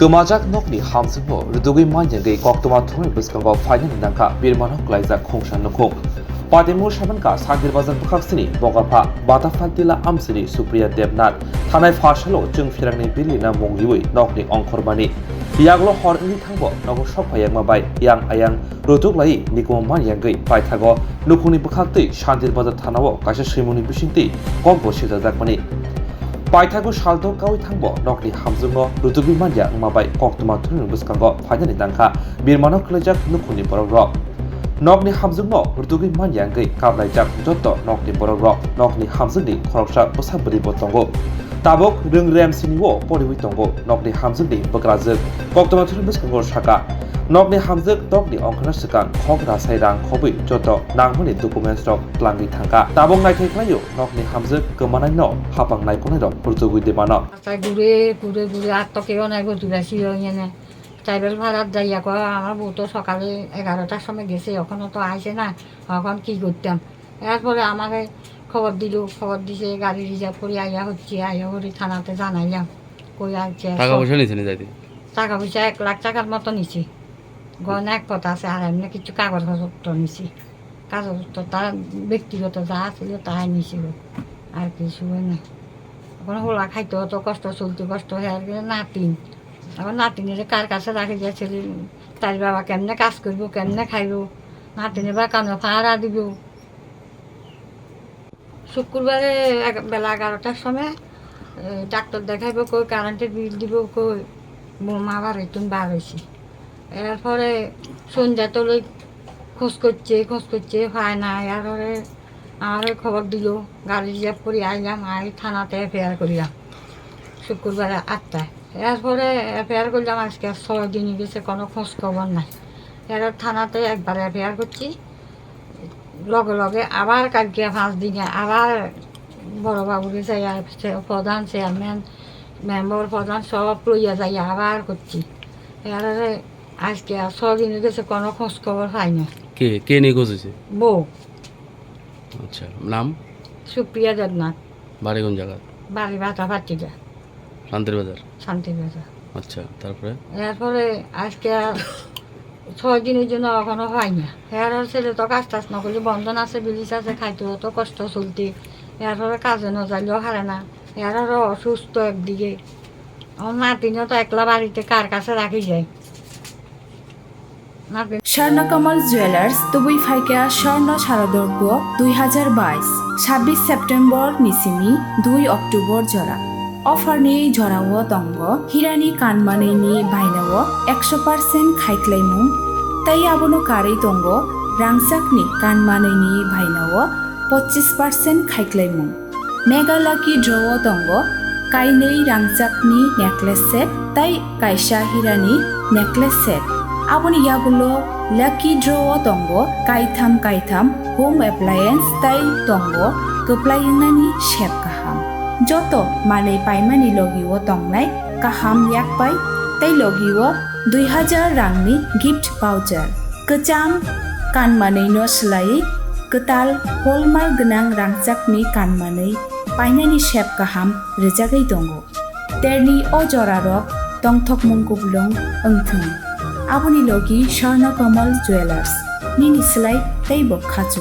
Kemajak nokni hamsingmo rudugi manjangei koktoma thongni biskango final nangka birmanok klaijak khongshan nokong. Pademur shabanka Sandir Bazar bukhaksini bogarpha Batafantila amsini Supriya Debnath thanai phashalo jungfirangni bilina mongliwi nokni ongkhormani. Yaglo hor ingni thangbo nogo sophayangma bai yang ayang ruduglai nikoma manjangei paithago nukungni bukhakti Sandir Bazar thanao kaisa swimuni bisingti kokbo sijajakmani. Paithago saldo kawi thangbo nokni hamjungo rutubi manja ngmabai koktoma thungni biskango phainani dangkha birmanok klaijak nukuni borokrok. Nokni hamjungo rutubi manja ngei kablajak jotto nokni borokrok nokni hamjuni khoroksa bosabri botongo. Tabok ringrem siniwo poriwi tongo nokni hamjuni bokrajak koktoma thungni biskango saka. Nokni hamjuk nokni ongkhana sikang khok rasai rang khobui jotto nangmani documents rok tlangi thangka. Tabok naikhai khlaio nokni hamjuk kemanai no hapang naikonai rok purtugui debano. ঘুরে আত্মকেও নাই ঘুরাছি এনে tribal ভাড়াত যাই আকৌ আমার বউ তো সকালে 11টার সময় গেছে এখনো তো আইসে না এখন কি করতাম এরপরে আমাকে খবর দিছে গাড়ি রিজার্ভ করে আইয়া হচ্ছে আইয়া করে থানাতে জানাইলাম কই আইছে টাকা পয়সা নিছেন যাইতে টাকা পয়সা 1 লাখ টাকার মতো নিছি গয়না এক কথা আছে আর এমনি কিছু কাগজপত্র নিছি কাগজপত্র তার ব্যক্তিগত যা ছিল তাই নিছিল আর কিছু না এখন হোলা খাইতে হতো কষ্ট চলতে কষ্ট হয়ে নাতিন এখন নাতিনের কার কাছে রাখি যাচ্ছিল তার বাবা কেমনে কাজ করব কেমনে খাইব নাতিনের বা কামে ভাড়া দিব শুক্রবারে বেলা 11টার সময় ডাক্তার দেখাইব কই কারেন্টের বিল দিব কই মা আবার এতুন বার হয়েছি এরপরে সন্ধ্যা তো খোঁজ করছে হয় না এরপরে আমার খবর দিল গাড়ি রিজার্ভ করে আইলাম থানাতে এফআইআর করিলাম শুক্রবারে 8টায় এরপরে এফআইআর করলাম আজকে 6 দিন গেছে কোনো খোঁজ খবর নাই এর থানাতে একবার এফআইআর করছি লগে আবার কালকে 5 দিনে আবার বড়বাবুরে যাই প্রধান চেয়ারম্যান মেম্বার প্রধান সব লইয়া যাই আবার করছি এর আজকে 6 দিন গেছে কোনো খোঁজ খবর পাই না কে নিয়ে গেছে বউ আচ্ছা নাম সুপ্রিয়া দেবনাথ বাড়ি কোন জায়গা বাড়ি বাটাভাটিটা শান্তির বাজার আচ্ছা এরপরে আজকে 6 দিনের জন্য এখনো হয় না এর ছেলে তো কাজ টাজ না করলে বন্ধন আছে বিলিশ আছে খাইতে তো কষ্ট চলতে এরপরে কাজে না যাইলেও হারে না এর অসুস্থ একদিকে আমার নাতিনও তো একলা বাড়িতে কার কাছে রাখি যায় স্বর্ণকমল জুয়েলার্স তুবুই ফাইকা স্বর্ণ শারদর্ঘ 2022 26 সেপ্টেম্বর নিসিমি 2 অক্টোবর জরা অফার নিয়ে জরাও তঙ্গ হিরানি কানমানেনি বাইনাও 100% খাইক্লাইমু তাই আবনো কারেই তঙ্গ রাংসাকনি কানমানেনি বাইনাও 25% খাইক্লাইমু মেগালাকি ড্রও তঙ্গ কাইনেই রাংসাকনি নেকলেস সেট তাই কাইসা হিরানি নেকলেস সেট আপনি ইয়াগুলো লাকি ড্র তঙ্গ কাইথাম হোম অ্যাপ্লায়েন্স তাই তঙ্গ কপ্লাইনানি শেপ কাহাম যত মানে পাইমানি লগিও তংনাই কাহাম ইয়াক পাই তাই লগিও 2000 রাংনি গিফট পাউচার কচাম কানমাनै ন সলাই কতাল হলমার্ক গোনাं রাংচাকনি কানমাनै পাইনানি শেপ কাহাম রেজাগै তঙ্গ তেরনি অজরারক তংথক মুংকুবলং ওংথং আপনি লগি স্বর্ণকমল জুয়েলার্স নিনি সেলাই তাই বখাচু